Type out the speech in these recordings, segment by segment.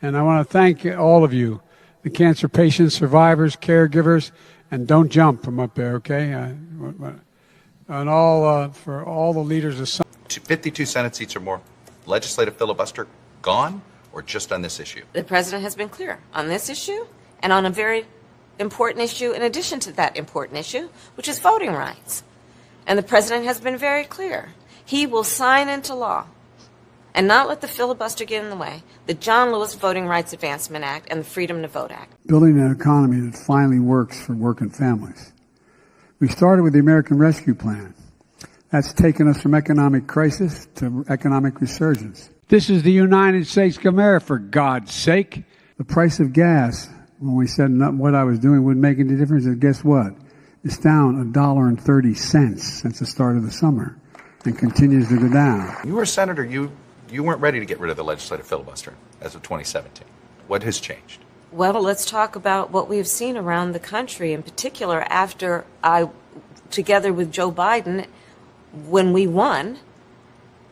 And I want to thank all of you, the cancer patients, survivors, caregivers, and don't jump from up there, okay? And all for all the leaders of 52 Senate seats or more. Legislative filibuster gone, or just on this issue? The president has been clear on this issue and on a very important issue in addition to that important issue, which is voting rights. And the president has been very clear. He will sign into law and not let the filibuster get in the way the John Lewis Voting Rights Advancement Act and the Freedom to Vote Act. building an economy that finally works for working families. We started with the American Rescue Plan. That's taken us from economic crisis to economic resurgence. This is the United States of America, for God's sake. The price of gas, when we said what I was doing wouldn't make any difference, and guess what? It's down $1.30 since the start of the summer and continues to go down. You were a senator. You weren't ready to get rid of the legislative filibuster as of 2017. What has changed? Well, let's talk about what we've seen around the country, in particular after I, together with Joe Biden, when we won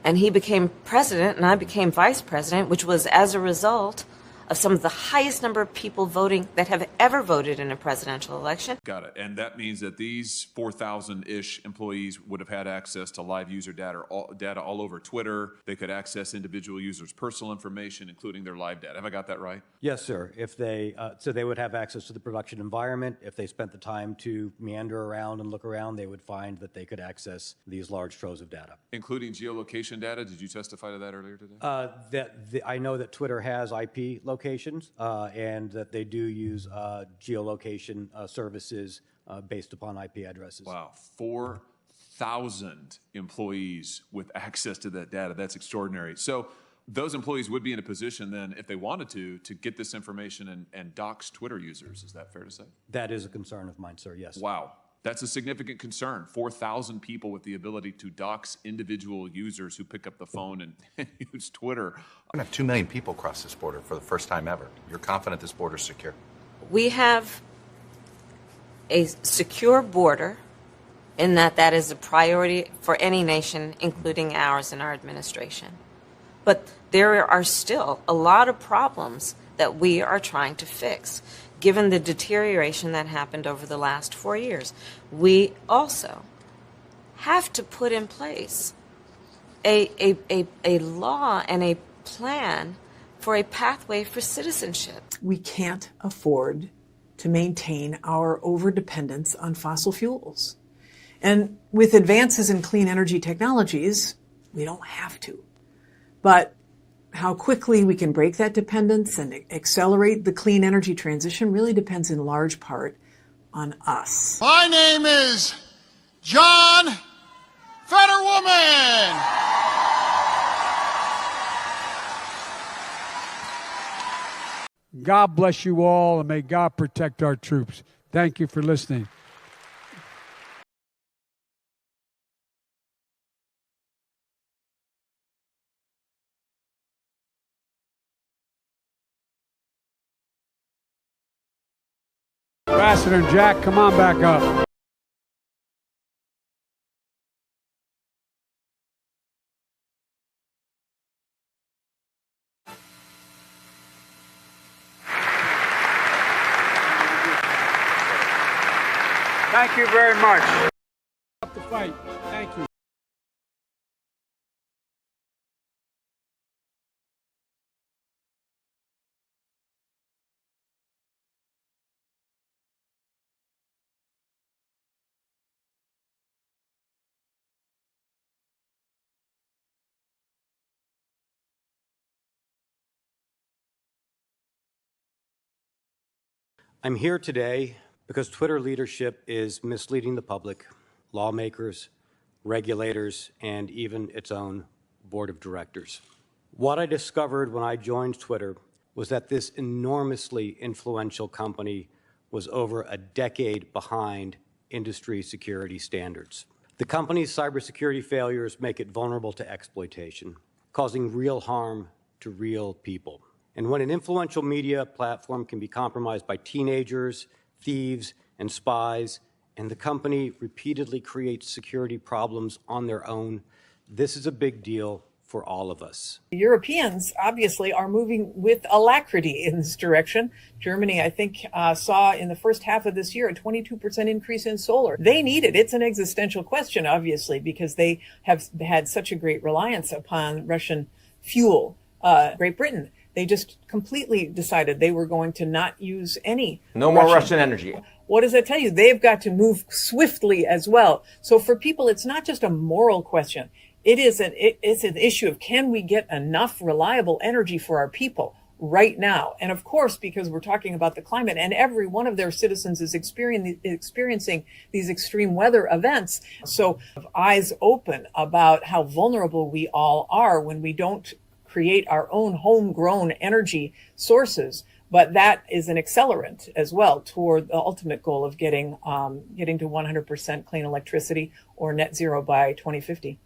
and he became president and I became vice president, which was as a result of some of the highest number of people voting that have ever voted in a presidential election. Got it. And that means that these 4,000-ish employees would have had access to live user data all over Twitter. They could access individual users' personal information, including their live data. Have I got that right? Yes, sir. If they, so they would have access to the production environment. If they spent the time to meander around and look around, they would find that they could access these large troves of data. Including geolocation data? Did you testify to that earlier today? I know that Twitter has IP locations and that they do use geolocation services based upon IP addresses. Wow, 4,000 employees with access to that data. That's extraordinary. So those employees would be in a position then, if they wanted to get this information and dox Twitter users. Is that fair to say? That is a concern of mine, sir, yes. Wow. That's a significant concern. 4,000 people with the ability to dox individual users who pick up the phone and use Twitter. We're going to have 2 million people cross this border for the first time ever. You're confident this border is secure? We have a secure border in that is a priority for any nation, including ours and our administration. But there are still a lot of problems that we are trying to fix, given the deterioration that happened over the last 4 years. We also have to put in place a law and a plan for a pathway for citizenship. We can't afford to maintain our overdependence on fossil fuels. And with advances in clean energy technologies, we don't have to. But how quickly we can break that dependence and accelerate the clean energy transition really depends in large part on us. My name is John Fetterwoman. God bless you all, and may God protect our troops. Thank you for listening. Ambassador and Jack, come on back up. Thank you very much. Stop the fight. Thank you. I'm here today because Twitter leadership is misleading the public, lawmakers, regulators, and even its own board of directors. What I discovered when I joined Twitter was that this enormously influential company was over a decade behind industry security standards. The company's cybersecurity failures make it vulnerable to exploitation, causing real harm to real people. And when an influential media platform can be compromised by teenagers, thieves, and spies, and the company repeatedly creates security problems on their own, this is a big deal for for all of us. The Europeans obviously are moving with alacrity in this direction. Germany, I think, saw in the first half of this year a 22% increase in solar. They need it. It's an existential question, obviously, because they have had such a great reliance upon Russian fuel. Great Britain, they just completely decided they were going to not use any No more Russian energy. What does that tell you? They've got to move swiftly as well. So for people, it's not just a moral question. It's an issue of, can we get enough reliable energy for our people right now? And of course, because we're talking about the climate and every one of their citizens is experiencing these extreme weather events. So eyes open about how vulnerable we all are when we don't create our own homegrown energy sources. But that is an accelerant as well toward the ultimate goal of getting to 100% clean electricity or net zero by 2050.